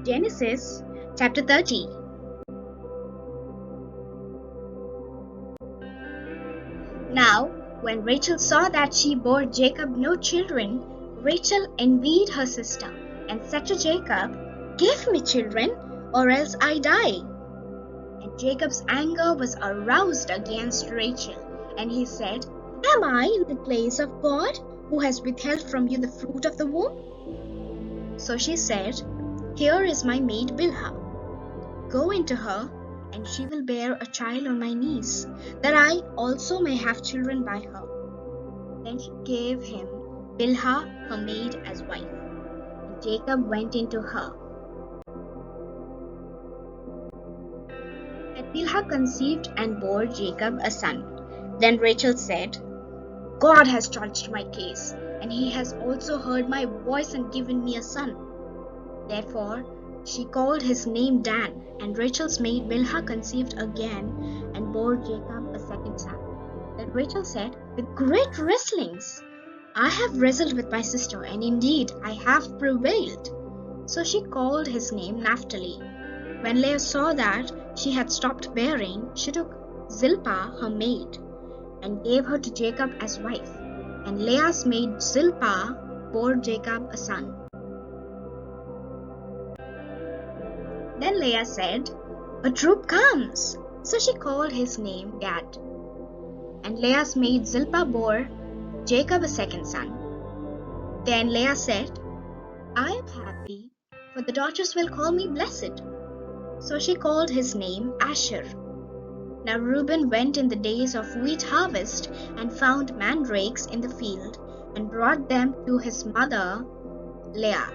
Genesis chapter 30. Now, when Rachel saw that she bore Jacob no children, Rachel envied her sister and said to Jacob, "Give me children, or else I die." And Jacob's anger was aroused against Rachel, and he said, "Am I in the place of God, who has withheld from you the fruit of the womb?" So she said, "Here is my maid Bilhah. Go into her, and she will bear a child on my knees, that I also may have children by her." Then she gave him Bilhah, her maid, as wife. And Jacob went into her. And Bilhah conceived and bore Jacob a son. Then Rachel said, "God has judged my case, and he has also heard my voice and given me a son." Therefore she called his name Dan, and Rachel's maid Bilhah conceived again and bore Jacob a second son. Then Rachel said, "With great wrestlings I have wrestled with my sister, and indeed I have prevailed." So she called his name Naphtali. When Leah saw that she had stopped bearing, she took Zilpah, her maid, and gave her to Jacob as wife. And Leah's maid Zilpah bore Jacob a son. Then Leah said, "A troop comes." So she called his name Gad. And Leah's maid Zilpah bore Jacob a second son. Then Leah said, "I am happy, for the daughters will call me blessed." So she called his name Asher. Now Reuben went in the days of wheat harvest and found mandrakes in the field, and brought them to his mother Leah.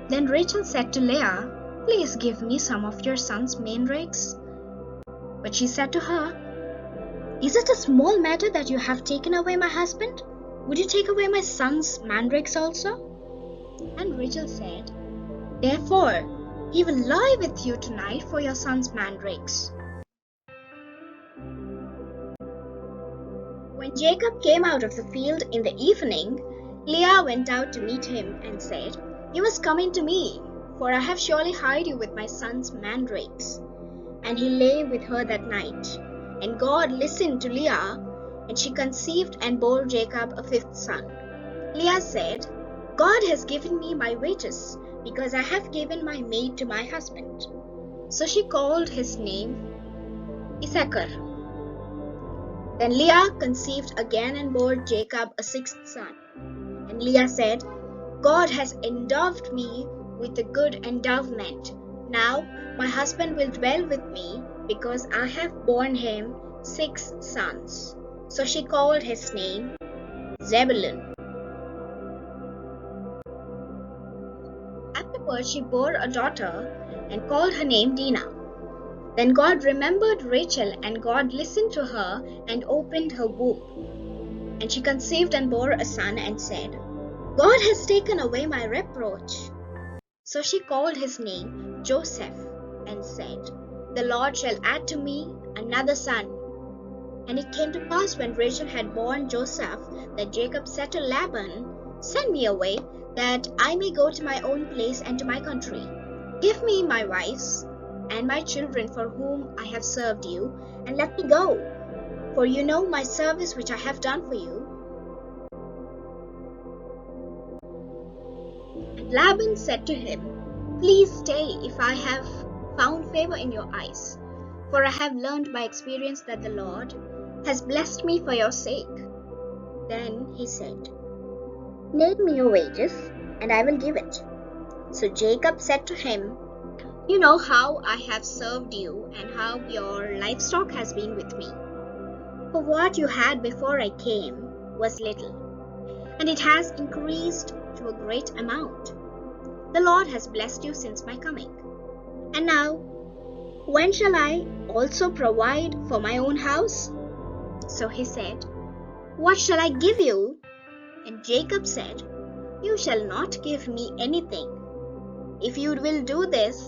Then Rachel said to Leah, "Please give me some of your son's mandrakes." But she said to her, "Is it a small matter that you have taken away my husband? Would you take away my son's mandrakes also?" And Rachel said, "Therefore he will lie with you tonight for your son's mandrakes." When Jacob came out of the field in the evening, Leah went out to meet him and said, "You must come in to me, for I have surely hired you with my son's mandrakes." And he lay with her that night. And God listened to Leah, and she conceived and bore Jacob a fifth son. Leah said, "God has given me my wages, because I have given my maid to my husband." So she called his name Issachar. Then Leah conceived again and bore Jacob a sixth son. And Leah said, "God has endowed me with a good endowment. Now my husband will dwell with me, because I have borne him 6 sons." So she called his name Zebulun. Afterwards she bore a daughter and called her name Dinah. Then God remembered Rachel, and God listened to her and opened her womb. And she conceived and bore a son and said, "God has taken away my reproach." So she called his name Joseph and said, "The Lord shall add to me another son." And it came to pass, when Rachel had borne Joseph, that Jacob said to Laban, "Send me away, that I may go to my own place and to my country. Give me my wives and my children for whom I have served you, and let me go, for you know my service which I have done for you." And Laban said to him, "Please stay, if I have found favor in your eyes, for I have learned by experience that the Lord has blessed me for your sake." Then he said, "Name me your wages, and I will give it." So Jacob said to him, "You know how I have served you, and how your livestock has been with me. For what you had before I came was little, and it has increased to a great amount. The Lord has blessed you since my coming. And now, when shall I also provide for my own house?" So he said, "What shall I give you?" And Jacob said, "You shall not give me anything. If you will do this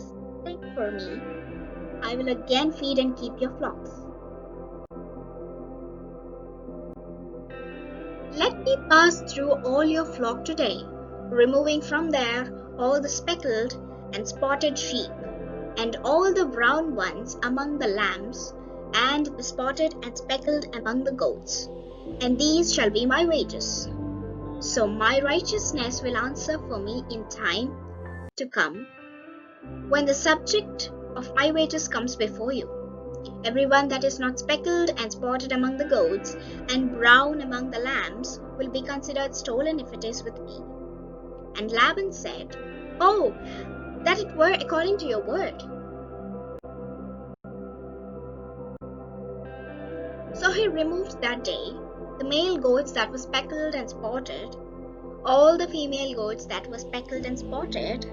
thing for me, I will again feed and keep your flocks. Let me pass through all your flock today, removing from there all the speckled and spotted sheep, and all the brown ones among the lambs, and the spotted and speckled among the goats. And these shall be my wages. So my righteousness will answer for me in time to come, when the subject of my wages comes before you. Everyone that is not speckled and spotted among the goats, and brown among the lambs, will be considered stolen if it is with me. And Laban said, Oh, that it were according to your word. So he removed that day the male goats that were speckled and spotted, all the female goats that were speckled and spotted,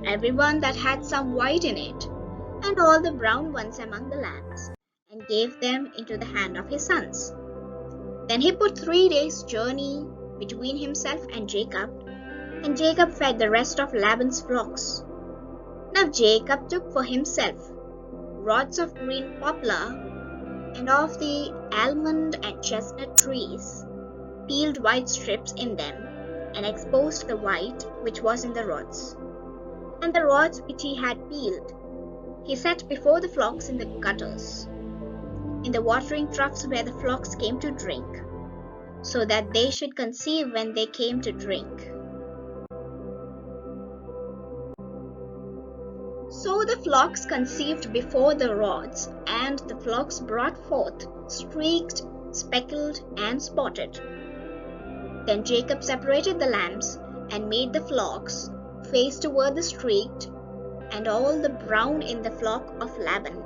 everyone that had some white in it, and all the brown ones among the lambs, and gave them into the hand of his sons. Then he put 3 days' journey between himself and Jacob fed the rest of Laban's flocks. Now Jacob took for himself rods of green poplar, and of the almond and chestnut trees, peeled white strips in them, and exposed the white which was in the rods. And the rods which he had peeled, he set before the flocks in the gutters, in the watering troughs where the flocks came to drink, so that they should conceive when they came to drink. So the flocks conceived before the rods, and the flocks brought forth, streaked, speckled, and spotted. Then Jacob separated the lambs, and made the flocks face toward the streaked, and all the brown in the flock of Laban.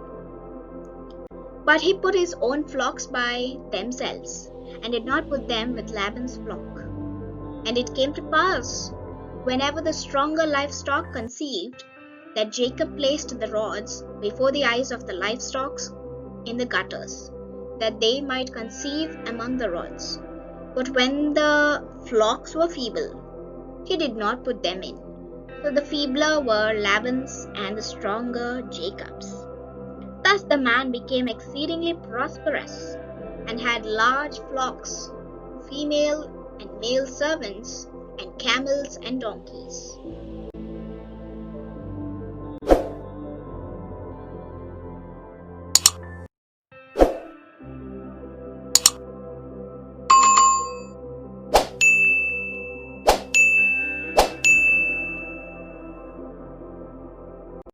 But he put his own flocks by themselves, and did not put them with Laban's flock. And it came to pass, whenever the stronger livestock conceived, that Jacob placed the rods before the eyes of the livestock in the gutters, that they might conceive among the rods. But when the flocks were feeble, he did not put them in. So the feebler were Laban's, and the stronger Jacob's. Thus the man became exceedingly prosperous, and had large flocks, female and male servants, and camels and donkeys.